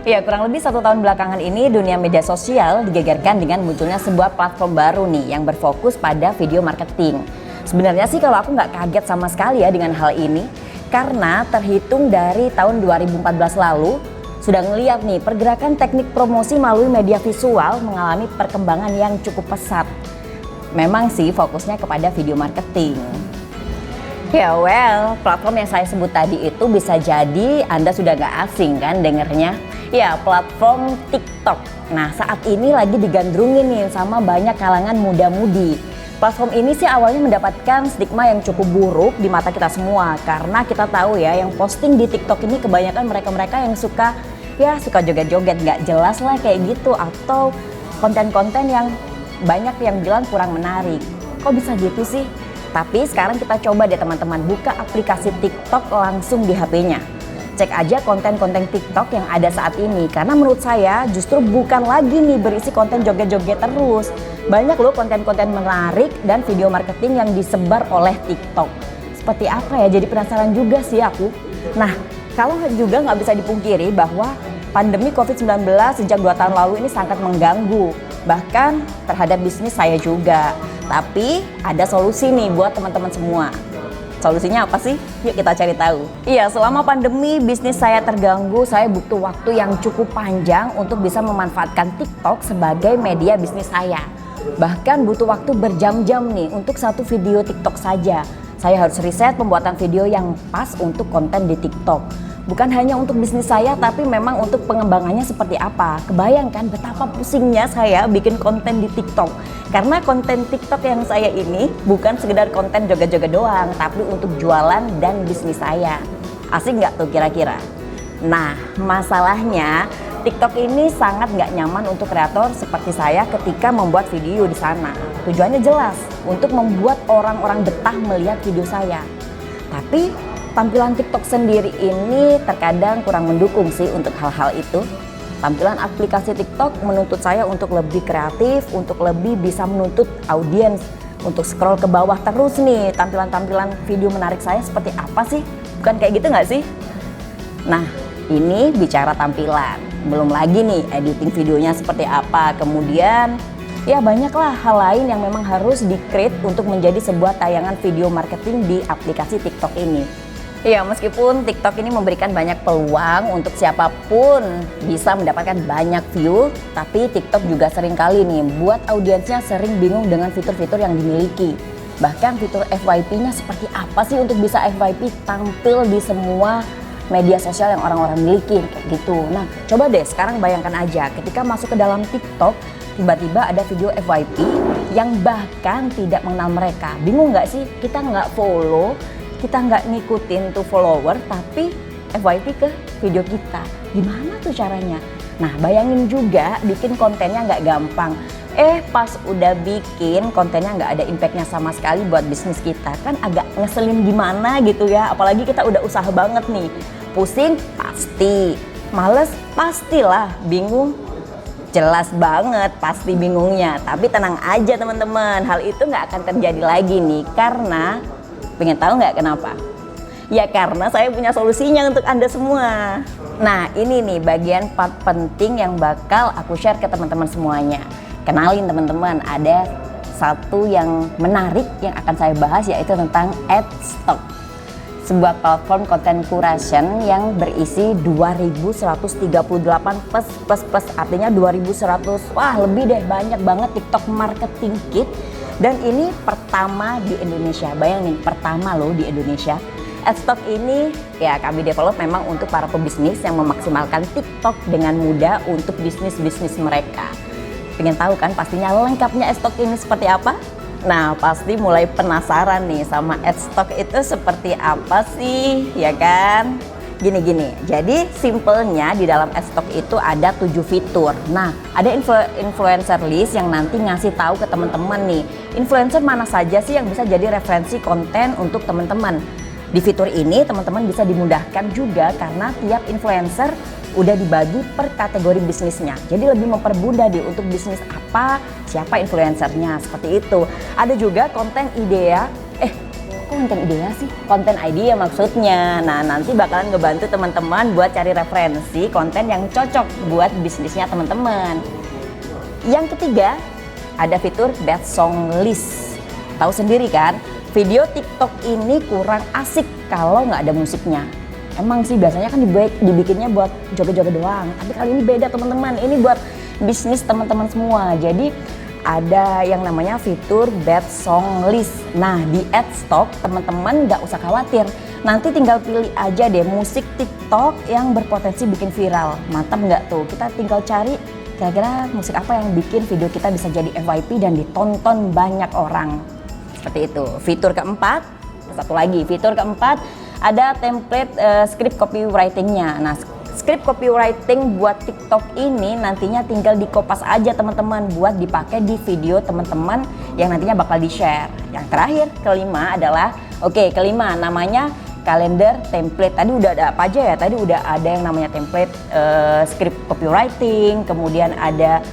Ya, kurang lebih 1 tahun belakangan ini dunia media sosial digegerkan dengan munculnya sebuah platform baru nih yang berfokus pada video marketing. Sebenarnya sih kalau aku nggak kaget sama sekali ya dengan hal ini, karena terhitung dari tahun 2014 lalu sudah ngeliat nih pergerakan teknik promosi melalui media visual mengalami perkembangan yang cukup pesat. Memang sih fokusnya kepada video marketing. Ya platform yang saya sebut tadi itu bisa jadi Anda sudah gak asing kan dengernya. Ya, platform TikTok. Nah, saat ini lagi digandrungin nih sama banyak kalangan muda-mudi. Platform ini sih awalnya mendapatkan stigma yang cukup buruk di mata kita semua. Karena kita tahu ya, yang posting di TikTok ini kebanyakan mereka-mereka yang suka joget-joget gak jelas lah kayak gitu. Atau konten-konten yang banyak yang bilang kurang menarik. Kok bisa gitu sih? Tapi sekarang kita coba deh teman-teman buka aplikasi TikTok langsung di HP-nya. Cek aja konten-konten TikTok yang ada saat ini. Karena menurut saya justru bukan lagi nih berisi konten joget-joget terus. Banyak loh konten-konten menarik dan video marketing yang disebar oleh TikTok. Seperti apa ya? Jadi penasaran juga sih aku. Nah, kalau juga nggak bisa dipungkiri bahwa pandemi COVID-19 sejak 2 tahun lalu ini sangat mengganggu. Bahkan terhadap bisnis saya juga. Tapi ada solusi nih buat teman-teman semua. Solusinya apa sih? Yuk kita cari tahu. Iya, selama pandemi bisnis saya terganggu, saya butuh waktu yang cukup panjang untuk bisa memanfaatkan TikTok sebagai media bisnis saya. Bahkan butuh waktu berjam-jam nih untuk satu video TikTok saja. Saya harus riset pembuatan video yang pas untuk konten di TikTok. Bukan hanya untuk bisnis saya, tapi memang untuk pengembangannya seperti apa. Kebayangkan betapa pusingnya saya bikin konten di TikTok. Karena konten TikTok yang saya ini bukan sekedar konten joget-joget doang, tapi untuk jualan dan bisnis saya. Asik nggak tuh kira-kira? Nah, masalahnya TikTok ini sangat nggak nyaman untuk kreator seperti saya ketika membuat video di sana. Tujuannya jelas, untuk membuat orang-orang betah melihat video saya. Tapi tampilan TikTok sendiri ini terkadang kurang mendukung sih untuk hal-hal itu. Tampilan aplikasi TikTok menuntut saya untuk lebih kreatif, untuk lebih bisa menuntut audiens, untuk scroll ke bawah terus nih tampilan-tampilan video menarik saya seperti apa sih? Bukan kayak gitu nggak sih? Nah, ini bicara tampilan. Belum lagi nih editing videonya seperti apa. Kemudian ya banyaklah hal lain yang memang harus di-create untuk menjadi sebuah tayangan video marketing di aplikasi TikTok ini. Ya, meskipun TikTok ini memberikan banyak peluang untuk siapapun bisa mendapatkan banyak view, tapi TikTok juga sering kali nih buat audiensnya sering bingung dengan fitur-fitur yang dimiliki. Bahkan fitur FYP-nya seperti apa sih untuk bisa FYP tampil di semua media sosial yang orang-orang miliki kayak gitu. Nah, coba deh sekarang bayangkan aja ketika masuk ke dalam TikTok, tiba-tiba ada video FYP yang bahkan tidak mengenal mereka. Bingung nggak sih? Kita nggak follow, kita nggak ngikutin tuh follower, tapi FYP ke video kita. Gimana tuh caranya? Nah, bayangin juga bikin kontennya nggak gampang. Pas udah bikin kontennya nggak ada impactnya sama sekali buat bisnis kita. Kan agak ngeselin gimana gitu ya. Apalagi kita udah usaha banget nih. Pusing pasti, males pastilah, bingung jelas banget pasti bingungnya. Tapi tenang aja teman-teman, hal itu nggak akan terjadi lagi nih. Karena pengen tahu nggak kenapa? Ya karena saya punya solusinya untuk Anda semua. Nah, ini nih bagian part penting yang bakal aku share ke teman-teman semuanya. Kenalin teman-teman, ada satu yang menarik yang akan saya bahas, yaitu tentang Adstock. Sebuah platform content curation yang berisi 2138 plus artinya 2100, wah lebih deh, banyak banget TikTok marketing kit. Dan ini pertama di Indonesia, bayangin pertama loh di Indonesia. Adstock ini ya kami develop memang untuk para pebisnis yang memaksimalkan TikTok dengan mudah untuk bisnis-bisnis mereka. Pengen tahu kan pastinya lengkapnya Adstock ini seperti apa? Nah, pasti mulai penasaran nih sama Adstock itu seperti apa sih, ya kan? Gini, jadi simpelnya di dalam Adstock itu ada 7 fitur. Nah, ada influencer list yang nanti ngasih tahu ke teman-teman nih, influencer mana saja sih yang bisa jadi referensi konten untuk teman-teman. Di fitur ini teman-teman bisa dimudahkan juga karena tiap influencer udah dibagi per kategori bisnisnya. Jadi lebih mempermudah untuk bisnis apa, siapa influencernya, seperti itu. Ada juga konten idea, kok konten idea sih? Konten idea maksudnya. Nah, nanti bakalan ngebantu teman-teman buat cari referensi konten yang cocok buat bisnisnya teman-teman. Yang ketiga, ada fitur Best Song List. Tahu sendiri kan, video TikTok ini kurang asik kalau nggak ada musiknya. Emang sih biasanya kan dibikinnya buat joget-joget doang, tapi kali ini beda teman-teman. Ini buat bisnis teman-teman semua. Jadi ada yang namanya fitur Best Song List. Nah, di Adstock teman-teman nggak usah khawatir. Nanti tinggal pilih aja deh musik TikTok yang berpotensi bikin viral. Mantap nggak tuh? Kita tinggal cari kira-kira musik apa yang bikin video kita bisa jadi FYP dan ditonton banyak orang. Seperti itu. Fitur keempat, satu lagi. Fitur keempat ada template script copywriting-nya. Nah, script copywriting buat TikTok ini nantinya tinggal dikopas aja teman-teman buat dipakai di video teman-teman yang nantinya bakal di-share. Yang terakhir, kelima adalah, kelima namanya kalender template. Tadi udah ada apa aja ya? Tadi udah ada yang namanya template script copywriting, kemudian ada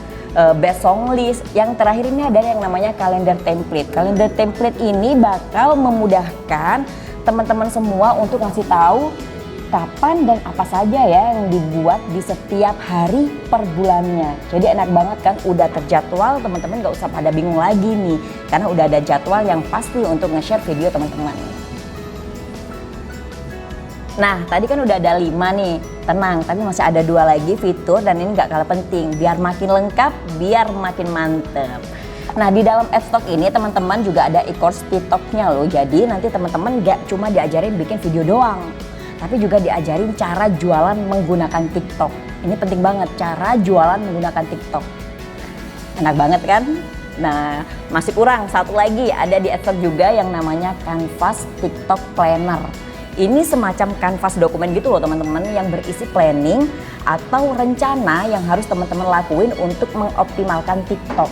Best Song List. Yang terakhir ini ada yang namanya kalender template. Kalender template ini bakal memudahkan teman-teman semua untuk ngasih tahu kapan dan apa saja ya yang dibuat di setiap hari per bulannya. Jadi enak banget kan, udah terjadwal, teman-teman gak usah pada bingung lagi nih, karena udah ada jadwal yang pasti untuk nge-share video teman-teman. Nah, tadi kan udah ada 5 nih, tenang, tapi masih ada 2 lagi fitur dan ini gak kalah penting, biar makin lengkap, biar makin mantep. Nah, di dalam Adstock ini teman-teman juga ada e-course TikToknya loh, jadi nanti teman-teman gak cuma diajarin bikin video doang, tapi juga diajarin cara jualan menggunakan TikTok. Ini penting banget, cara jualan menggunakan TikTok. Enak banget kan? Nah, masih kurang satu lagi, ada di Adstock juga yang namanya Canvas TikTok Planner. Ini semacam kanvas dokumen gitu loh teman-teman, yang berisi planning atau rencana yang harus teman-teman lakuin untuk mengoptimalkan TikTok.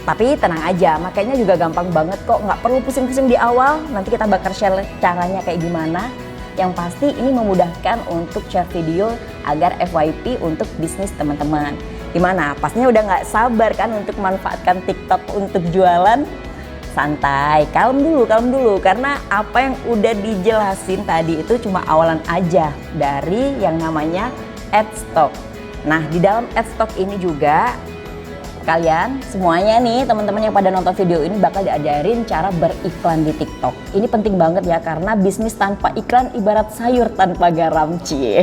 Tapi tenang aja, makanya juga gampang banget kok, nggak perlu pusing-pusing di awal. Nanti kita bakal share caranya kayak gimana. Yang pasti ini memudahkan untuk share video agar FYP untuk bisnis teman-teman. Gimana? Pastinya udah nggak sabar kan untuk manfaatkan TikTok untuk jualan? Santai, kalem dulu, karena apa yang udah dijelasin tadi itu cuma awalan aja dari yang namanya Adstock. Nah, di dalam Adstock ini juga kalian semuanya nih teman-teman yang pada nonton video ini bakal diajarin cara beriklan di TikTok. Ini penting banget ya, karena bisnis tanpa iklan ibarat sayur tanpa garam, cie.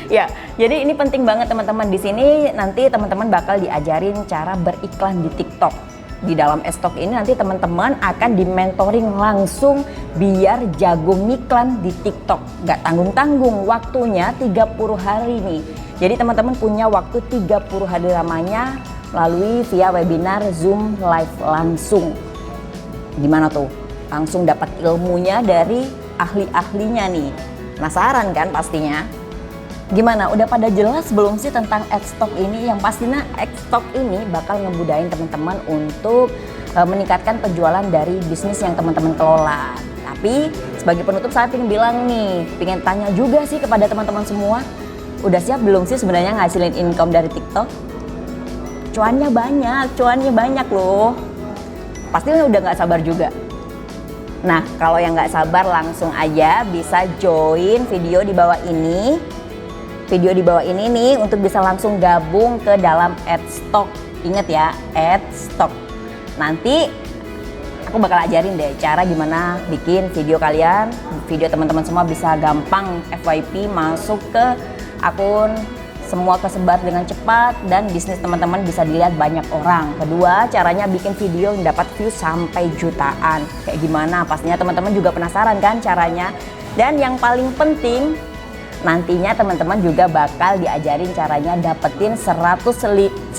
Ya, jadi ini penting banget teman-teman. Di sini nanti teman-teman bakal diajarin cara beriklan di TikTok. Di dalam Adstock ini nanti teman-teman akan di-mentoring langsung biar jago ngiklan di TikTok. Gak tanggung-tanggung, waktunya 30 hari nih. Jadi teman-teman punya waktu 30 hari lamanya melalui via webinar Zoom live langsung. Gimana tuh? Langsung dapat ilmunya dari ahli-ahlinya nih. Penasaran kan pastinya? Gimana? Udah pada jelas belum sih tentang Adstock ini? Yang pastinya Adstock ini bakal ngebudain teman-teman untuk meningkatkan penjualan dari bisnis yang teman-teman kelola. Tapi sebagai penutup saya ingin bilang nih, pengen tanya juga sih kepada teman-teman semua, udah siap belum sih sebenarnya ngasilin income dari TikTok? Cuannya banyak loh. Pasti udah nggak sabar juga. Nah, kalau yang nggak sabar langsung aja bisa join video di bawah ini. Video di bawah ini nih untuk bisa langsung gabung ke dalam Adstock. Ingat ya, Adstock. Nanti aku bakal ajarin deh cara gimana bikin video kalian, video teman-teman semua bisa gampang FYP masuk ke akun, semua kesebar dengan cepat dan bisnis teman-teman bisa dilihat banyak orang. Kedua, caranya bikin video yang dapat view sampai jutaan. Kayak gimana? Pastinya teman-teman juga penasaran kan caranya. Dan yang paling penting, nantinya teman-teman juga bakal diajarin caranya dapetin 100.000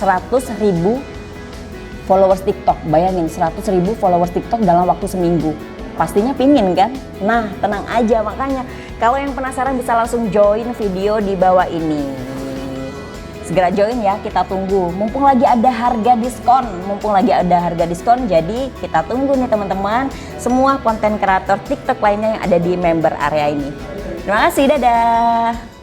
followers TikTok. Bayangin 100.000 followers TikTok dalam waktu seminggu. Pastinya pingin kan? Nah, tenang aja, makanya kalau yang penasaran bisa langsung join video di bawah ini. Segera join ya, kita tunggu. Mumpung lagi ada harga diskon, jadi kita tunggu nih teman-teman semua konten kreator TikTok lainnya yang ada di member area ini. Terima kasih, dadah.